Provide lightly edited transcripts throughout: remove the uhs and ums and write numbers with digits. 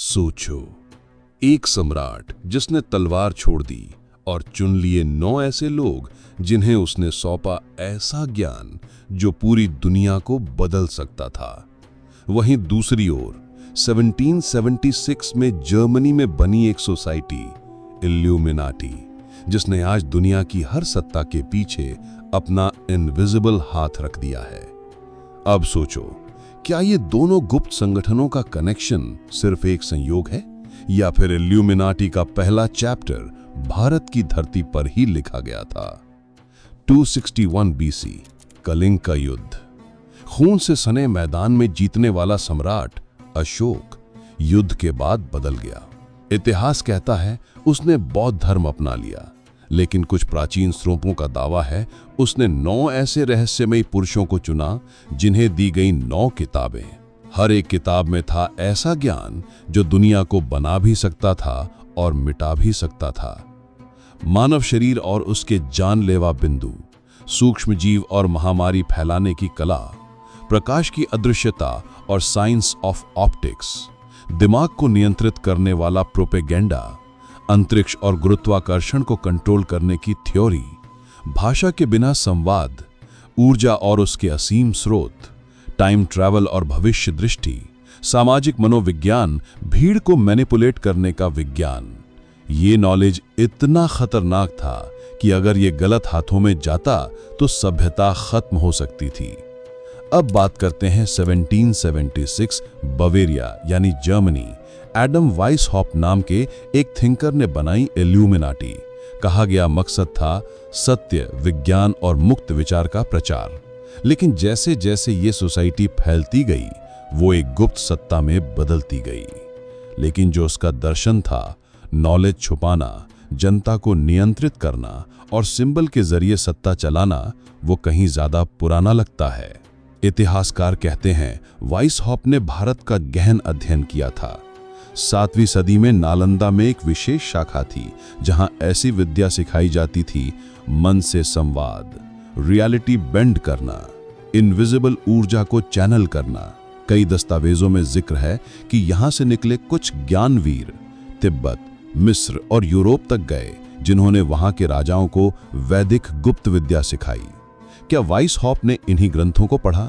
सोचो, एक सम्राट जिसने तलवार छोड़ दी और चुन लिए 9 ऐसे लोग जिन्हें उसने सौंपा ऐसा ज्ञान जो पूरी दुनिया को बदल सकता था। वहीं दूसरी ओर 1776 में जर्मनी में बनी एक सोसाइटी इल्यूमिनाटी, जिसने आज दुनिया की हर सत्ता के पीछे अपना इनविजिबल हाथ रख दिया है। अब सोचो, क्या ये दोनों गुप्त संगठनों का कनेक्शन सिर्फ एक संयोग है या फिर इल्यूमिनाटी का पहला चैप्टर भारत की धरती पर ही लिखा गया था। 261 BC कलिंग का युद्ध। खून से सने मैदान में जीतने वाला सम्राट अशोक युद्ध के बाद बदल गया। इतिहास कहता है उसने बौद्ध धर्म अपना लिया, लेकिन कुछ प्राचीन स्रोतों का दावा है उसने 9 ऐसे रहस्यमयी पुरुषों को चुना जिन्हें दी गई 9 किताबें। हर एक किताब में था ऐसा ज्ञान जो दुनिया को बना भी सकता था और मिटा भी सकता था। मानव शरीर और उसके जानलेवा बिंदु, सूक्ष्म जीव और महामारी फैलाने की कला, प्रकाश की अदृश्यता और साइंस ऑफ ऑप्टिक्स, दिमाग को नियंत्रित करने वाला प्रोपेगेंडा, अंतरिक्ष और गुरुत्वाकर्षण को कंट्रोल करने की थ्योरी, भाषा के बिना संवाद, ऊर्जा और उसके असीम स्रोत, टाइम ट्रैवल और भविष्य दृष्टि, सामाजिक मनोविज्ञान, भीड़ को मैनिपुलेट करने का विज्ञान। ये नॉलेज इतना खतरनाक था कि अगर ये गलत हाथों में जाता तो सभ्यता खत्म हो सकती थी। अब बात करते हैं 1776 बवेरिया यानी जर्मनी। एडम वाइसहॉप नाम के एक थिंकर ने बनाई इल्यूमिनाटी। कहा गया मकसद था सत्य, विज्ञान और मुक्त विचार का प्रचार। लेकिन जैसे जैसे ये सोसाइटी फैलती गई, वो एक गुप्त सत्ता में बदलती गई। लेकिन जो उसका दर्शन था, नॉलेज छुपाना, जनता को नियंत्रित करना और सिंबल के जरिए सत्ता चलाना, वो कहीं ज्यादा पुराना लगता है। इतिहासकार कहते हैं वाइसहॉप ने भारत का गहन अध्ययन किया था। 7वीं सदी में नालंदा में एक विशेष शाखा थी जहां ऐसी विद्या सिखाई जाती थी, मन से संवाद, रियलिटी बेंड करना, इनविजिबल ऊर्जा को चैनल करना। कई दस्तावेजों में जिक्र है कि यहां से निकले कुछ ज्ञानवीर तिब्बत, मिस्र और यूरोप तक गए, जिन्होंने वहां के राजाओं को वैदिक गुप्त विद्या सिखाई। क्या वाइसहॉप ने इन्हीं ग्रंथों को पढ़ा?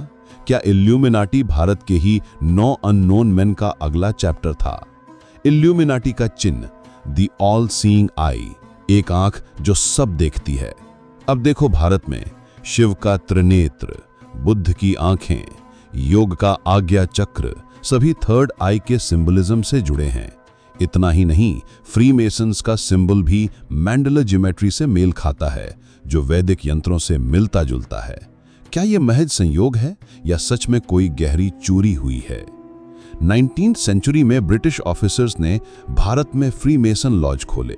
क्या इल्यूमिनाटी भारत के ही 9 अननोन मेन का अगला चैप्टर था? इल्यूमिनाटी का चिन्ह द ऑल सीइंग आई, एक आंख जो सब देखती है। अब देखो, भारत में शिव का त्रिनेत्र, बुद्ध की आंखें, योग का आज्ञा चक्र, सभी थर्ड आई के सिंबलिज्म से जुड़े हैं। इतना ही नहीं, फ्रीमेसन्स का सिंबल भी मैंडला ज्योमेट्री से मेल खाता है, जो वैदिक यंत्रों से मिलता जुलता है। क्या यह महज संयोग है या सच में कोई गहरी चोरी हुई है? 19वीं सेंचुरी में ब्रिटिश ऑफिसर्स ने भारत में फ्रीमेसन लॉज खोले।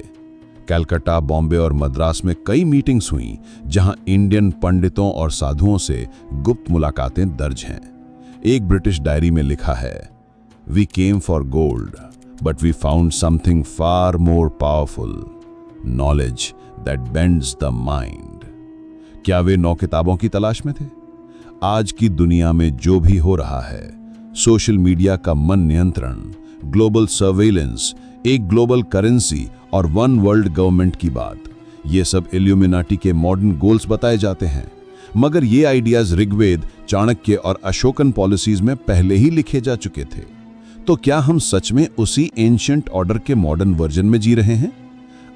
कलकत्ता, बॉम्बे और मद्रास में कई मीटिंग्स हुई, जहां इंडियन पंडितों और साधुओं से गुप्त मुलाकातें दर्ज हैं। एक ब्रिटिश डायरी में लिखा है, we came for gold but we found something far more powerful, knowledge that bends the mind. क्या वे 9 किताबों की तलाश में थे? आज की दुनिया में जो भी हो रहा है, सोशल मीडिया का मन नियंत्रण, ग्लोबल सर्वेलेंस, एक ग्लोबल करेंसी और वन वर्ल्ड गवर्नमेंट की बात, ये सब इल्यूमिनाटी के मॉडर्न गोल्स बताए जाते हैं। मगर ये आइडियाज ऋग्वेद, चाणक्य और अशोकन पॉलिसीज में पहले ही लिखे जा चुके थे। तो क्या हम सच में उसी एंशिएंट ऑर्डर के मॉडर्न वर्जन में जी रहे हैं?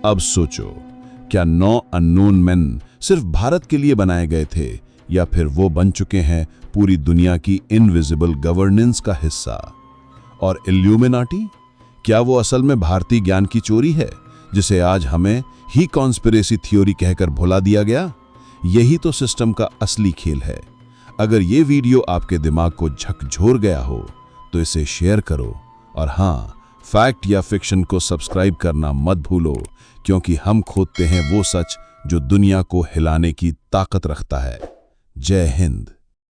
अब सोचो, क्या 9 अननोन मेन सिर्फ भारत के लिए बनाए गए थे या फिर वो बन चुके हैं पूरी दुनिया की इनविजिबल गवर्नेंस का हिस्सा? और इल्यूमिनाटी, क्या वो असल में भारतीय ज्ञान की चोरी है जिसे आज हमें ही कॉन्स्पिरेसी थ्योरी कहकर भुला दिया गया? यही तो सिस्टम का असली खेल है। अगर ये वीडियो आपके दिमाग को झकझोर गया हो तो इसे शेयर करो, और हाँ, फैक्ट या फिक्शन को सब्सक्राइब करना मत भूलो, क्योंकि हम खोदते हैं वो सच जो दुनिया को हिलाने की ताकत रखता है। जय हिंद।